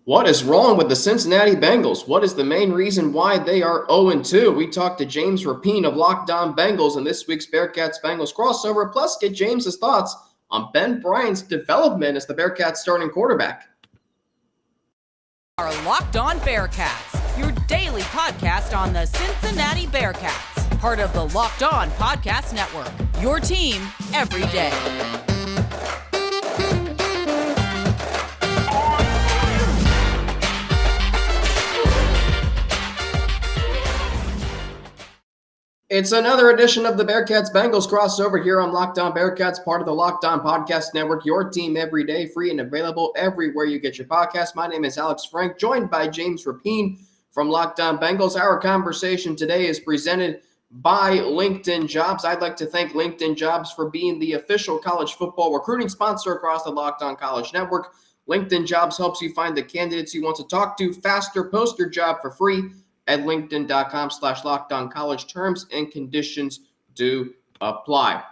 What is wrong with the Cincinnati Bengals? What is the main reason why they are 0-2? We talked to James Rapien of Locked On Bengals in this week's Bearcats-Bengals crossover, plus get James's thoughts on Ben Bryant's development as the Bearcats starting quarterback. Our Locked On Bearcats, your daily podcast on the Cincinnati Bearcats, part of the Locked On Podcast Network, your team every day. It's another edition of the Bearcats-Bengals crossover here on Locked On Bearcats, part of the Locked On Podcast Network, your team every day, free and available everywhere you get your podcast. My name is Alex Frank, joined by James Rapien from Locked On Bengals. Our conversation today is presented by LinkedIn Jobs. I'd like to thank LinkedIn Jobs for being the official college football recruiting sponsor across the Locked On College Network. LinkedIn Jobs helps you find the candidates you want to talk to faster. Post your job for free at linkedin.com/lockedoncollege. Terms and conditions do apply.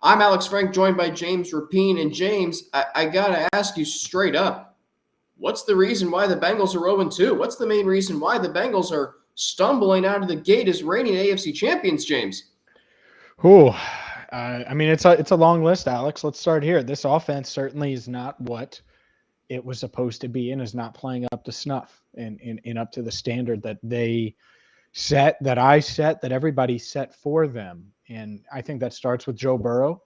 I'm Alex Frank, joined by James Rapien. And James, I got to ask you straight up, what's the reason why the Bengals are 0-2? What's the main reason why the Bengals are stumbling out of the gate as reigning AFC champions, James? It's a long list, Alex. Let's start here. This offense certainly is not what it was supposed to be and is not playing up to snuff and up to the standard that they set, that I set, that everybody set for them. And I think that starts with Joe Burrow.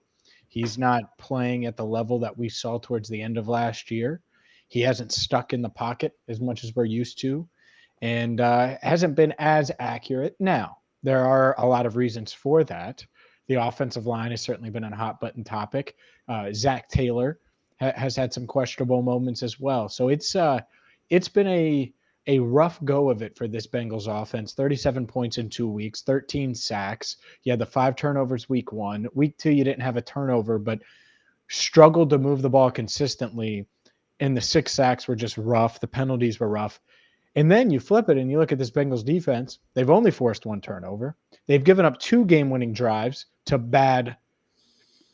He's not playing at the level that we saw towards the end of last year. He hasn't stuck in the pocket as much as we're used to, and hasn't been as accurate. Now, there are a lot of reasons for that. The offensive line has certainly been a hot button topic. Zach Taylor has had some questionable moments as well. So it's been a rough go of it for this Bengals offense. 37 points in 2 weeks, 13 sacks. You had the 5 turnovers week 1. Week 2, you didn't have a turnover, but struggled to move the ball consistently. And the 6 sacks were just rough. The penalties were rough. And then you flip it and you look at this Bengals defense. They've only forced 1 turnover. They've given up 2 game-winning drives to bad.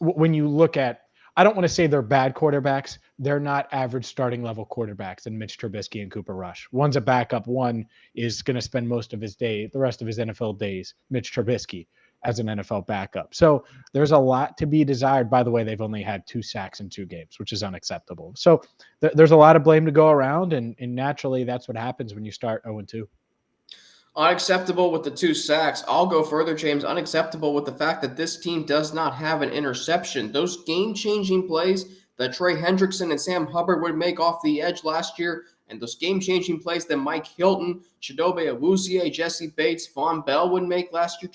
When you look at, I don't want to say they're bad quarterbacks. They're not average starting level quarterbacks in Mitch Trubisky and Cooper Rush. One's a backup. One is going to spend most of his day, the rest of his NFL days, Mitch Trubisky as an NFL backup. So there's a lot to be desired. By the way, they've only had 2 sacks in 2 games, which is unacceptable. So there's a lot of blame to go around. And naturally, that's what happens when you start 0-2. Unacceptable with the 2 sacks. I'll go further, James. Unacceptable with the fact that this team does not have an interception. Those game-changing plays that Trey Hendrickson and Sam Hubbard would make off the edge last year, and those game-changing plays that Mike Hilton, Chidobe Awuzie, Jesse Bates, Von Bell would make last year,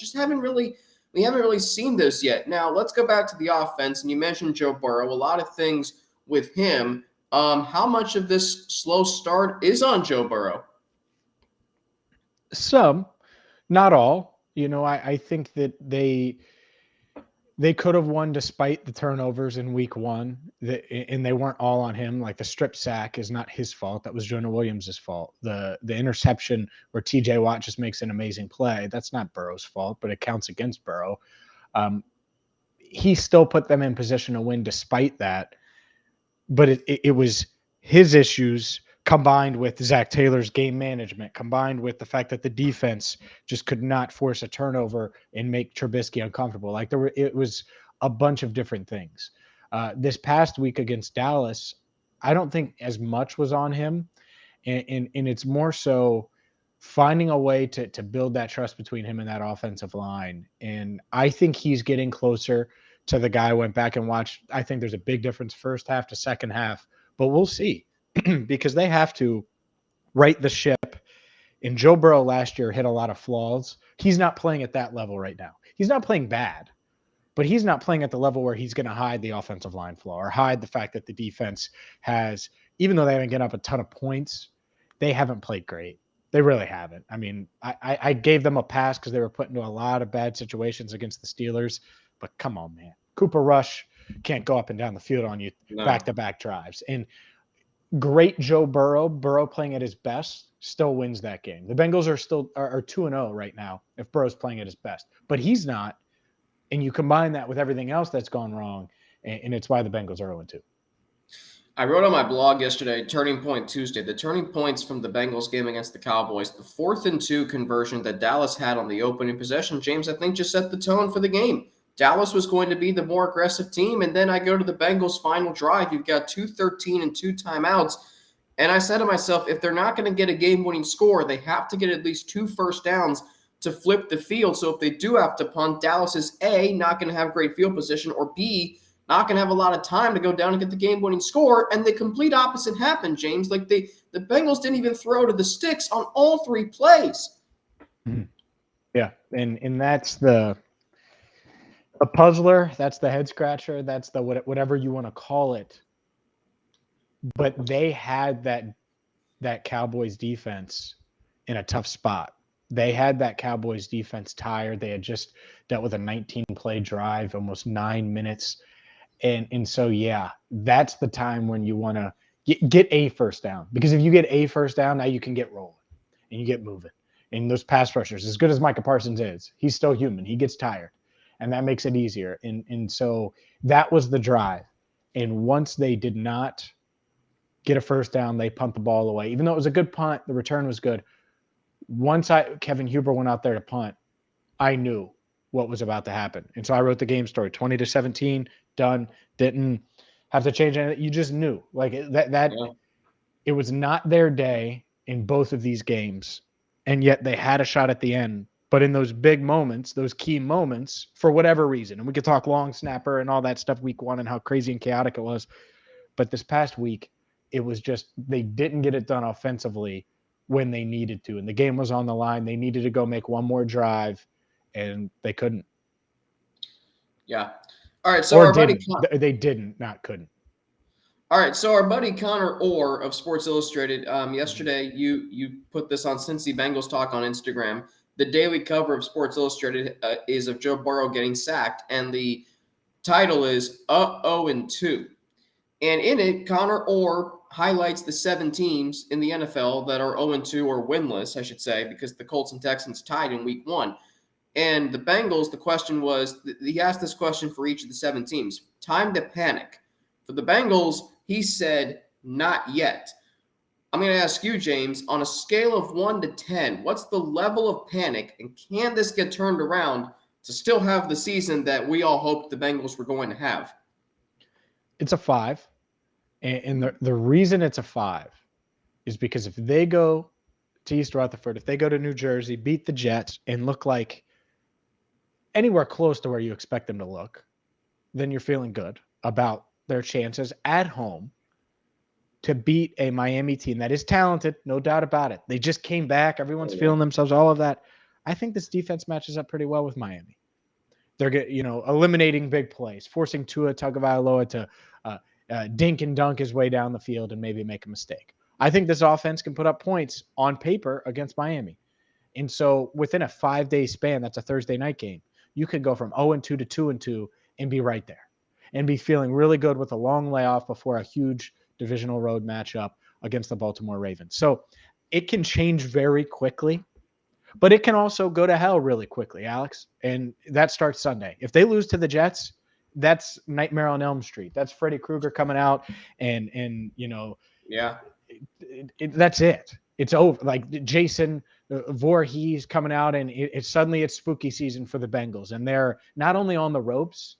we haven't really seen this yet. Now, let's go back to the offense, and you mentioned Joe Burrow. A lot of things with him. How much of this slow start is on Joe Burrow? Some, not all. I think that they could have won despite the turnovers in week 1, and they weren't all on him. Like the strip sack is not his fault. That was Jonah Williams' fault. The interception where TJ Watt just makes an amazing play, that's not Burrow's fault, but it counts against Burrow. He still put them in position to win despite that. But it was his issues combined with Zach Taylor's game management, combined with the fact that the defense just could not force a turnover and make Trubisky uncomfortable. It was a bunch of different things. This past week against Dallas, I don't think as much was on him. And it's more so finding a way to build that trust between him and that offensive line. And I think he's getting closer to the guy I went back and watched. I think there's a big difference first half to second half, but we'll see. Because they have to right the ship. And Joe Burrow last year hit a lot of flaws. He's not playing at that level right now. He's not playing bad, but he's not playing at the level where he's going to hide the offensive line flaw or hide the fact that the defense has, even though they haven't given up a ton of points, they haven't played great. They really haven't. I mean, I gave them a pass because they were put into a lot of bad situations against the Steelers, but come on, man. Cooper Rush can't go up and down the field on you back-to-back drives. And great Joe Burrow playing at his best still wins that game. The Bengals are 2-0 right now if Burrow's playing at his best, but he's not. And you combine that with everything else that's gone wrong, and it's why the Bengals are 0-2. I wrote on my blog yesterday, Turning Point Tuesday, the turning points from the Bengals game against the Cowboys. The 4th and 2 conversion that Dallas had on the opening possession, James, I think just set the tone for the game. Dallas was going to be the more aggressive team, and then I go to the Bengals' final drive. You've got 2:13 and 2 timeouts. And I said to myself, if they're not going to get a game-winning score, they have to get at least 2 first downs to flip the field. So if they do have to punt, Dallas is A, not going to have great field position, or B, not going to have a lot of time to go down and get the game-winning score. And the complete opposite happened, James. Like the Bengals didn't even throw to the sticks on all 3 plays. Yeah, and that's the puzzler, that's the head scratcher, that's the whatever you want to call it. But they had that Cowboys defense in a tough spot. They had that Cowboys defense tired. They had just dealt with a 19-play drive, almost 9 minutes. And so, yeah, that's the time when you want to get a first down. Because if you get a first down, now you can get rolling and you get moving. And those pass rushers, as good as Micah Parsons is, he's still human. He gets tired. And that makes it easier. And so that was the drive. And once they did not get a first down, they punt the ball away. Even though it was a good punt, the return was good. Once Kevin Huber went out there to punt, I knew what was about to happen. And so I wrote the game story, 20-17, done, didn't have to change anything. You just knew. Like It was not their day in both of these games, and yet they had a shot at the end. But in those big moments, those key moments, for whatever reason, and we could talk long snapper and all that stuff week 1 and how crazy and chaotic it was, but this past week, it was just they didn't get it done offensively when they needed to. And the game was on the line. They needed to go make one more drive, and they couldn't. Yeah. All right, so our buddy they didn't, not couldn't. All right, so our buddy Connor Orr of Sports Illustrated, yesterday you put this on Cincinnati Bengals Talk on Instagram. The daily cover of Sports Illustrated is of Joe Burrow getting sacked, and the title is 0-2. And in it, Connor Orr highlights the 7 teams in the NFL that are 0-2 or winless, I should say, because the Colts and Texans tied in week 1. And the Bengals, the question was, he asked this question for each of the 7 teams. Time to panic. For the Bengals, he said, not yet. I'm going to ask you, James, on a scale of 1 to 10, what's the level of panic, and can this get turned around to still have the season that we all hoped the Bengals were going to have? It's a 5. And the reason it's a 5 is because if they go to East Rutherford, if they go to New Jersey, beat the Jets, and look like anywhere close to where you expect them to look, then you're feeling good about their chances at home to beat a Miami team that is talented, no doubt about it. They just came back. Everyone's feeling themselves, all of that. I think this defense matches up pretty well with Miami. They're eliminating big plays, forcing Tua Tagovailoa to dink and dunk his way down the field and maybe make a mistake. I think this offense can put up points on paper against Miami. And so within a 5-day span, that's a Thursday night game, you could go from 0-2 to 2-2 and be right there and be feeling really good with a long layoff before a huge divisional road matchup against the Baltimore Ravens. So it can change very quickly, but it can also go to hell really quickly, Alex. And that starts Sunday. If they lose to the Jets, that's Nightmare on Elm Street. That's Freddy Krueger coming out and that's it. It's over. Like Jason Voorhees coming out, and it's suddenly it's spooky season for the Bengals, and they're not only on the ropes.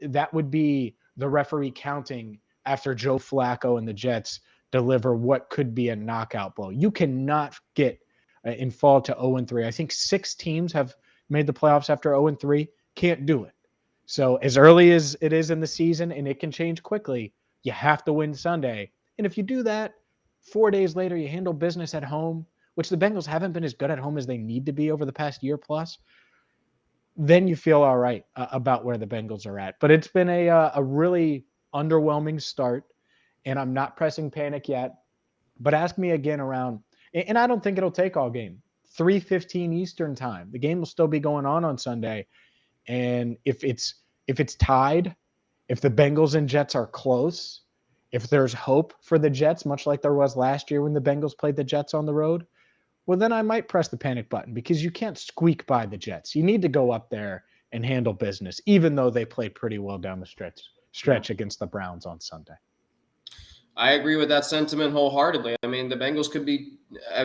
That would be the referee counting after Joe Flacco and the Jets deliver what could be a knockout blow. You cannot get and fall to 0-3. I think 6 teams have made the playoffs after 0-3. Can't do it. So as early as it is in the season, and it can change quickly, you have to win Sunday. And if you do that, 4 days later, you handle business at home, which the Bengals haven't been as good at home as they need to be over the past year plus, then you feel all right about where the Bengals are at. But it's been a really underwhelming start, and I'm not pressing panic yet. But ask me again around, and I don't think it'll take all game, 3:15 Eastern time. The game will still be going on Sunday. And if it's tied, if the Bengals and Jets are close, if there's hope for the Jets, much like there was last year when the Bengals played the Jets on the road, well, then I might press the panic button, because you can't squeak by the Jets. You need to go up there and handle business, even though they played pretty well down the stretch against the Browns on Sunday. I agree with that sentiment wholeheartedly. I mean, the Bengals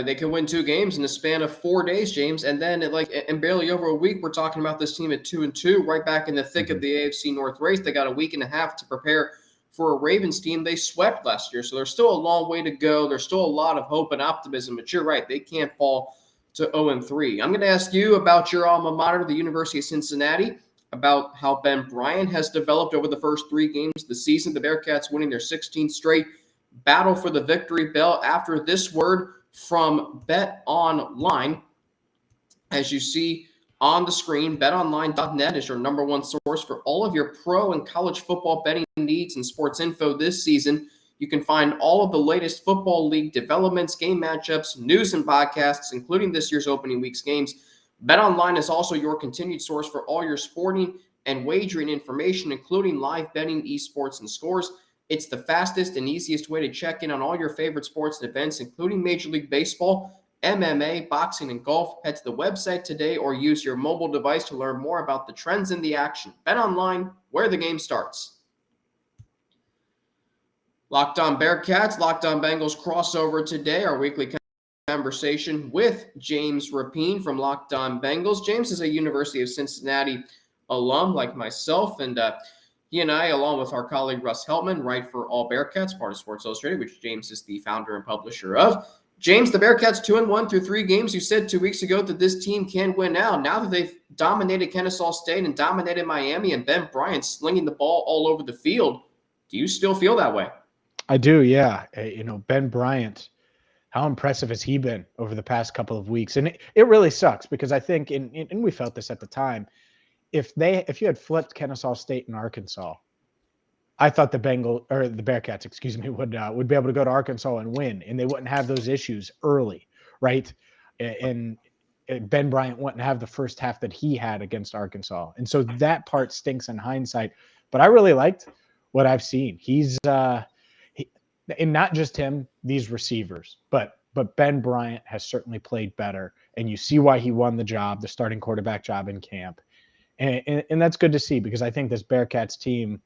they could win 2 games in the span of 4 days, James, and then in barely over a week, we're talking about this team at 2-2, right back in the thick of the AFC North race. They got a week and a half to prepare for a Ravens team they swept last year, so there's still a long way to go. There's still a lot of hope and optimism, but you're right, they can't fall to 0-3. I'm going to ask you about your alma mater, the University of Cincinnati, about how Ben Bryant has developed over the first 3 games of the season. The Bearcats winning their 16th straight, battle for the victory bell after this word from Bet Online. As you see on the screen, betonline.net is your number one source for all of your pro and college football betting needs and sports info this season. You can find all of the latest football league developments, game matchups, news, and podcasts, including this year's opening week's games. BetOnline is also your continued source for all your sporting and wagering information, including live betting, esports, and scores. It's the fastest and easiest way to check in on all your favorite sports and events, including Major League Baseball, MMA, boxing, and golf. Head to the website today or use your mobile device to learn more about the trends in the action. BetOnline, where the game starts. Locked On Bearcats, Locked On Bengals crossover today, our weekly conversation with James Rapien from Locked On Bengals. James is a University of Cincinnati alum like myself, and he and I, along with our colleague Russ Heltman, write for All Bearcats, part of Sports Illustrated, which James is the founder and publisher of. James, the Bearcats 2-1 through 3 games. You said 2 weeks ago that this team can win now. Now that they've dominated Kennesaw State and dominated Miami, and Ben Bryant slinging the ball all over the field, do you still feel that way? I do, yeah. Ben Bryant, how impressive has he been over the past couple of weeks? And it really sucks because I think, and we felt this at the time, if you had flipped Kennesaw State and Arkansas, I thought the Bearcats, would be able to go to Arkansas and win, and they wouldn't have those issues early, right? And Ben Bryant wouldn't have the first half that he had against Arkansas, and so that part stinks in hindsight. But I really liked what I've seen. He's and not just him, these receivers, but Ben Bryant has certainly played better, and you see why he won the starting quarterback job in camp. And that's good to see because I think this Bearcats team,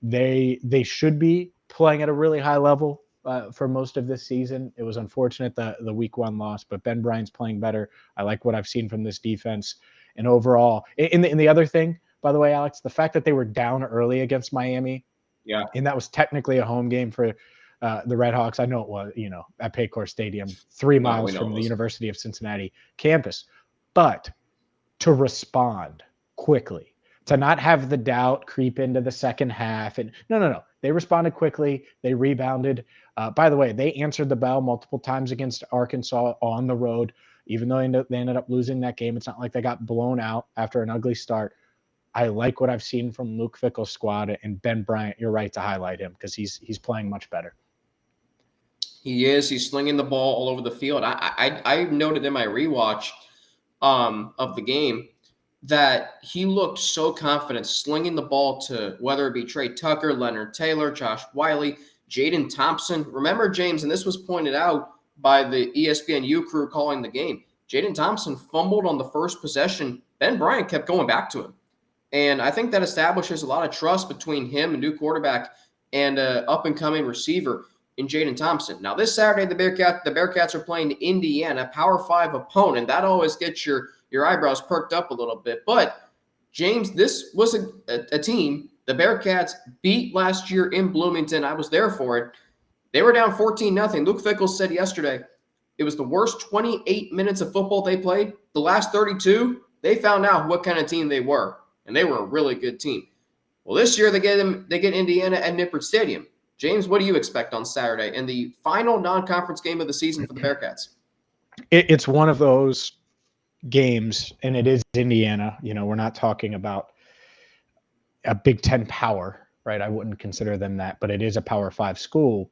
they should be playing at a really high level for most of this season. It was unfortunate the week 1 loss, but Ben Bryant's playing better. I like what I've seen from this defense. And overall, in the other thing, by the way, Alex, the fact that they were down early against Miami, yeah, and that was technically a home game for the Red Hawks. I know it was, at Paycor Stadium, 3 miles from the University of Cincinnati campus, but to respond quickly, to not have the doubt creep into the second half. And no. They responded quickly. They rebounded. By the way, they answered the bell multiple times against Arkansas on the road, even though they ended up losing that game. It's not like they got blown out after an ugly start. I like what I've seen from Luke Fickell's squad, and Ben Bryant, you're right to highlight him because he's playing much better. He is. He's slinging the ball all over the field. I noted in my rewatch of the game that he looked so confident slinging the ball to whether it be Trey Tucker, Leonard Taylor, Josh Wiley, Jaden Thompson. Remember, James, and this was pointed out by the ESPNU crew calling the game, Jaden Thompson fumbled on the first possession. Ben Bryant kept going back to him. And I think that establishes a lot of trust between him, a new quarterback, and an up-and-coming receiver in Jaden Thompson. Now, this Saturday, the Bearcats are playing Indiana, Power 5 opponent. That always gets your eyebrows perked up a little bit. But, James, this was a team the Bearcats beat last year in Bloomington. I was there for it. They were down 14-0. Luke Fickell said yesterday it was the worst 28 minutes of football they played. The last 32, they found out what kind of team they were, and they were a really good team. Well, this year they get Indiana at Nippert Stadium. James, what do you expect on Saturday in the final non-conference game of the season for the Bearcats? It's one of those games, and it is Indiana. We're not talking about a Big Ten power, right? I wouldn't consider them that, but it is a Power 5 school.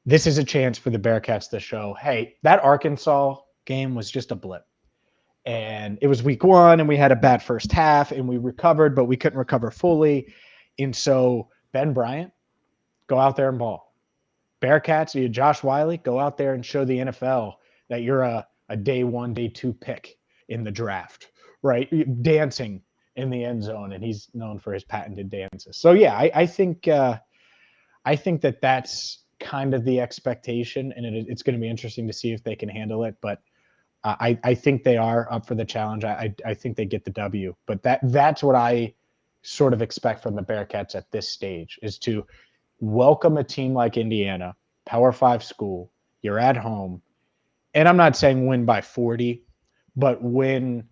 This is a chance for the Bearcats to show, hey, that Arkansas game was just a blip. And it was week 1, and we had a bad first half, and we recovered, but we couldn't recover fully. And so Ben Bryant, go out there and ball. Bearcats, you Josh Wiley, go out there and show the NFL that you're a day 1, day 2 pick in the draft, right? Dancing in the end zone, and he's known for his patented dances. So yeah, I think that that's kind of the expectation, and it's going to be interesting to see if they can handle it. But I think they are up for the challenge. I think they get the W. But that's what I sort of expect from the Bearcats at this stage, is to welcome a team like Indiana, Power 5 school. You're at home. And I'm not saying win by 40, but win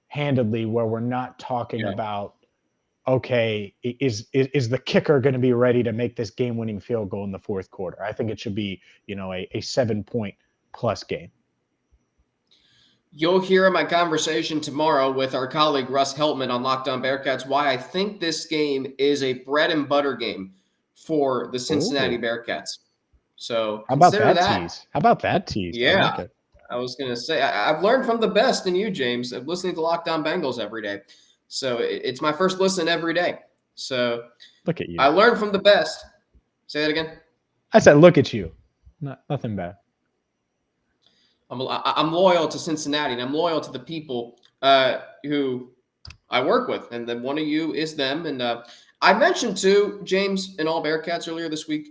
handedly, where we're not talking about, okay, is the kicker going to be ready to make this game-winning field goal in the fourth quarter? I think it should be, a 7-point plus game. You'll hear in my conversation tomorrow with our colleague Russ Heltman on Locked On Bearcats why I think this game is a bread and butter game for the Cincinnati Bearcats. So how about that tease? How about that tease? Yeah, I was going to say, I've learned from the best in you, James, of listening to Locked On Bengals every day. So it's my first listen every day. So look at you. I learned from the best. Say that again. I said, look at you. Nothing bad. I'm loyal to Cincinnati, and I'm loyal to the people who I work with. And then one of you is them. And I mentioned too, James, in All Bearcats earlier this week,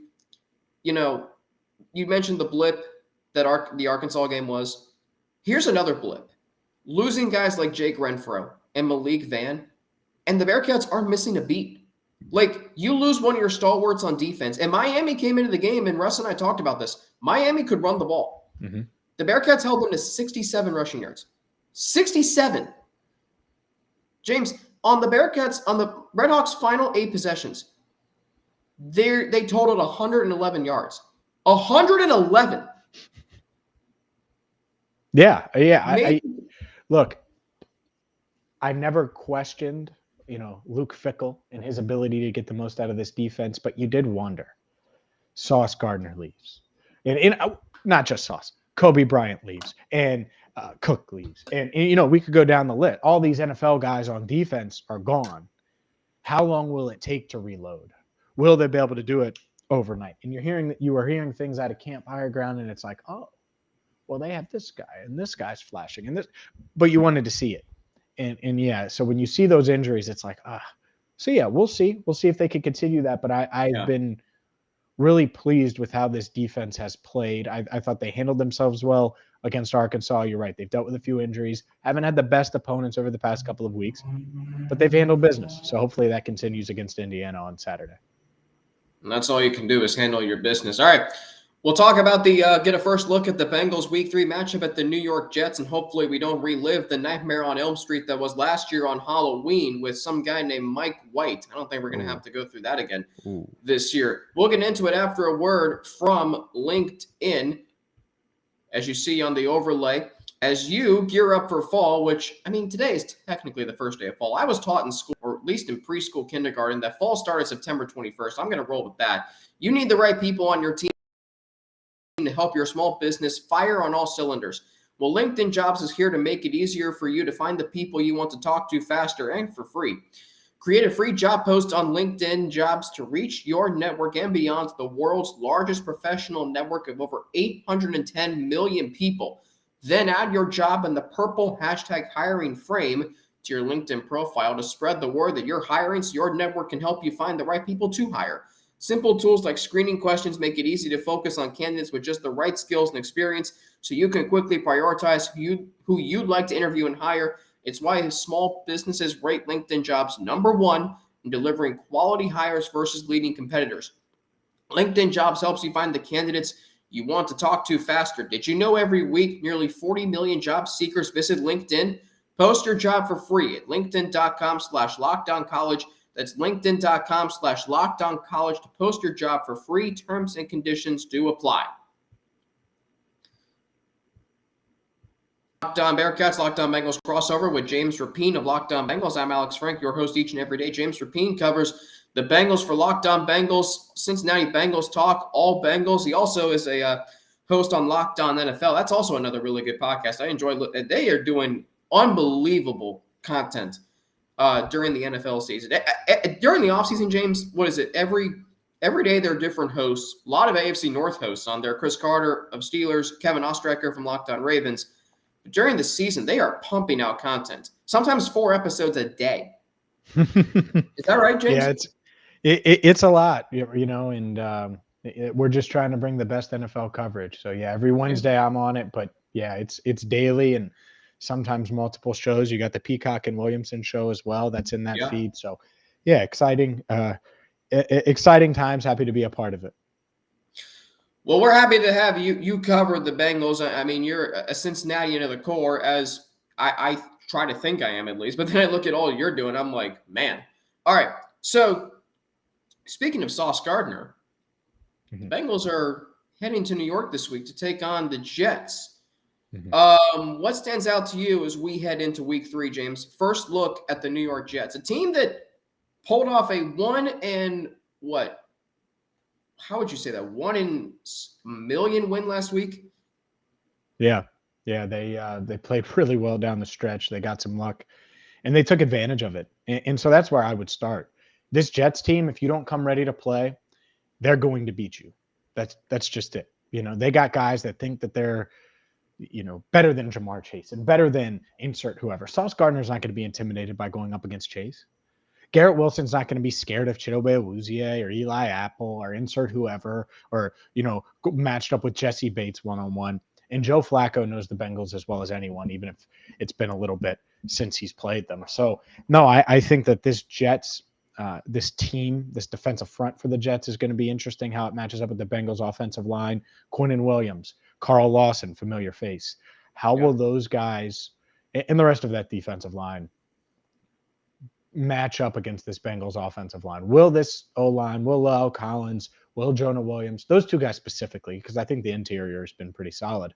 you mentioned the blip that the Arkansas game was. Here's another blip. Losing guys like Jake Renfro and Malik Vann, and the Bearcats aren't missing a beat. Like, you lose one of your stalwarts on defense, and Miami came into the game, and Russ and I talked about this. Miami could run the ball. Mm-hmm. The Bearcats held them to 67 rushing yards. 67. James, on the Bearcats, on the Redhawks' final 8 possessions, they totaled 111 yards. 111. Yeah. Look, I never questioned, Luke Fickell and his ability to get the most out of this defense, but you did wonder. Sauce Gardner leaves. And not just Sauce. Kobe Bryant leaves. And Cook leaves. And, we could go down the list. All these NFL guys on defense are gone. How long will it take to reload? Will they be able to do it overnight? And you are hearing things out of Camp Higher Ground, and it's like, oh, well, they have this guy, and this guy's flashing, and this, but you wanted to see it. And yeah, so when you see those injuries, it's like, so yeah, we'll see. We'll see if they can continue that. But I've been really pleased with how this defense has played. I thought they handled themselves well against Arkansas. You're right. They've dealt with a few injuries. Haven't had the best opponents over the past couple of weeks, but they've handled business. So hopefully that continues against Indiana on Saturday. And that's all you can do is handle your business. All right. We'll talk about get a first look at the Bengals Week 3 matchup at the New York Jets, and hopefully we don't relive the nightmare on Elm Street that was last year on Halloween with some guy named Mike White. I don't think we're going to have to go through that again this year. We'll get into it after a word from LinkedIn, as you see on the overlay, as you gear up for fall, which, today is technically the first day of fall. I was taught in school, or at least in preschool kindergarten, that fall started September 21st. I'm going to roll with that. You need the right people on your team to help your small business fire on all cylinders. Well, LinkedIn Jobs is here to make it easier for you to find the people you want to talk to faster and for free. Create a free job post on LinkedIn Jobs to reach your network and beyond the world's largest professional network of over 810 million people. Then add your job in the purple #hiring frame to your LinkedIn profile to spread the word that you're hiring so your network can help you find the right people to hire. Simple tools like screening questions make it easy to focus on candidates with just the right skills and experience so you can quickly prioritize who you'd like to interview and hire. It's why small businesses rate LinkedIn Jobs #1 in delivering quality hires versus leading competitors. LinkedIn Jobs helps you find the candidates you want to talk to faster. Did you know every week nearly 40 million job seekers visit LinkedIn? Post your job for free at linkedin.com/lockedoncollege. That's linkedin.com/lockedoncollege to post your job for free. Terms and conditions do apply. Locked On Bearcats, Locked On Bengals crossover with James Rapien of Locked On Bengals. I'm Alex Frank, your host each and every day. James Rapien covers the Bengals for Locked On Bengals, Cincinnati Bengals Talk, all Bengals. He also is a host on Locked On NFL. That's also another really good podcast. I enjoy it. They are doing unbelievable content during the NFL season. During the offseason, James, what is it? Every day there are different hosts. A lot of AFC North hosts on there. Chris Carter of Steelers, Kevin Ostrecker from Locked On Ravens. But during the season, they are pumping out content. Sometimes 4 episodes a day. Is that right, James? Yeah, it's a lot, and We're just trying to bring the best NFL coverage. So yeah, every Wednesday I'm on it, but yeah, it's daily and sometimes multiple shows. You got the Peacock and Williamson show as well. That's in that feed. So yeah, exciting times. Happy to be a part of it. Well, we're happy to have you. You covered the Bengals. I mean, you're a Cincinnatian to the core, as I try to think I am at least. But then I look at all you're doing. I'm like, man. All right. So speaking of Sauce Gardner, the Bengals are heading to New York this week to take on the Jets. What stands out to you as we head into week 3, James? First look at the New York Jets, a team that pulled off a 1 in what? How would you say that? 1 in a million win last week? Yeah. They played really well down the stretch. They got some luck, and they took advantage of it. And so that's where I would start. This Jets team, if you don't come ready to play, they're going to beat you. That's just it. They got guys that think that they're, better than Jamar Chase and better than insert whoever. Sauce Gardner's not going to be intimidated by going up against Chase. Garrett Wilson's not going to be scared of Chidobe Awuzie or Eli Apple or insert whoever, or, matched up with Jesse Bates one-on-one. And Joe Flacco knows the Bengals as well as anyone, even if it's been a little bit since he's played them. So, no, I think that this Jets, this team, this defensive front for the Jets is going to be interesting, how it matches up with the Bengals offensive line. Quinnen Williams, Carl Lawson, familiar face. How will those guys and the rest of that defensive line match up against this Bengals offensive line? Will this O-line, will La'el Collins, will Jonah Williams, those two guys specifically, because I think the interior has been pretty solid,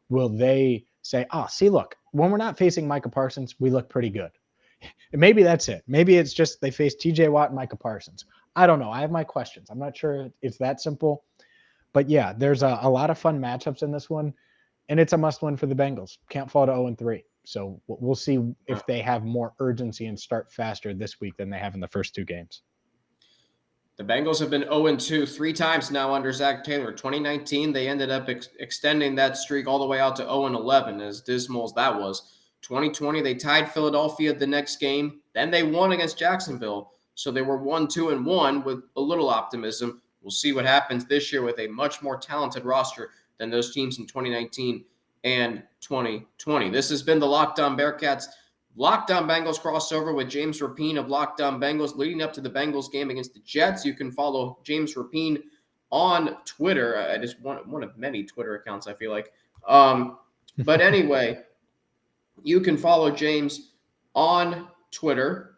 will they say, see, look, when we're not facing Micah Parsons, we look pretty good? And maybe that's it. Maybe it's just they face TJ Watt and Micah Parsons. I don't know. I have my questions. I'm not sure it's that simple. But yeah, there's a lot of fun matchups in this one, and it's a must-win for the Bengals. Can't fall to 0-3. So we'll see if they have more urgency and start faster this week than they have in the first 2 games. The Bengals have been 0-2 3 times now under Zach Taylor. 2019, they ended up extending that streak all the way out to 0-11, as dismal as that was. 2020, they tied Philadelphia the next game. Then they won against Jacksonville. So they were 1-2-1 with a little optimism. We'll see what happens this year with a much more talented roster than those teams in 2019 and 2020. This has been the Locked On Bearcats, Locked On Bengals crossover with James Rapien of Locked On Bengals leading up to the Bengals game against the Jets. You can follow James Rapien on Twitter. It is one of many Twitter accounts, I feel like. But anyway, you can follow James on Twitter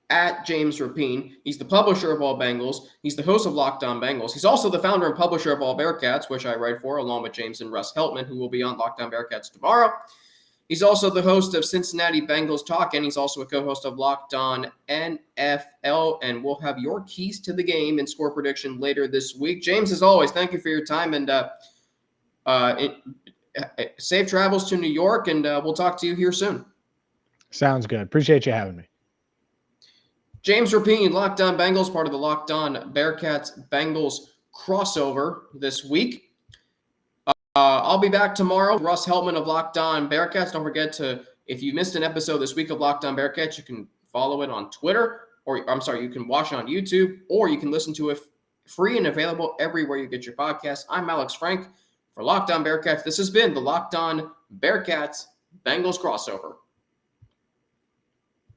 at James Rapien. He's the publisher of All Bengals. He's the host of Locked On Bengals. He's also the founder and publisher of All Bearcats, which I write for, along with James and Russ Heltman, who will be on Locked On Bearcats tomorrow. He's also the host of Cincinnati Bengals Talk, and he's also a co-host of Locked On NFL, and we'll have your keys to the game and score prediction later this week. James, as always, thank you for your time, and safe travels to New York, and we'll talk to you here soon. Sounds good. Appreciate you having me. James Rapien, Locked On Bengals, part of the Locked On Bearcats Bengals crossover this week. I'll be back tomorrow. Russ Heltman of Locked On Bearcats. Don't forget to, if you missed an episode this week of Locked On Bearcats, you can follow it on Twitter, you can watch it on YouTube, or you can listen to it free and available everywhere you get your podcasts. I'm Alex Frank for Locked On Bearcats. This has been the Locked On Bearcats Bengals crossover.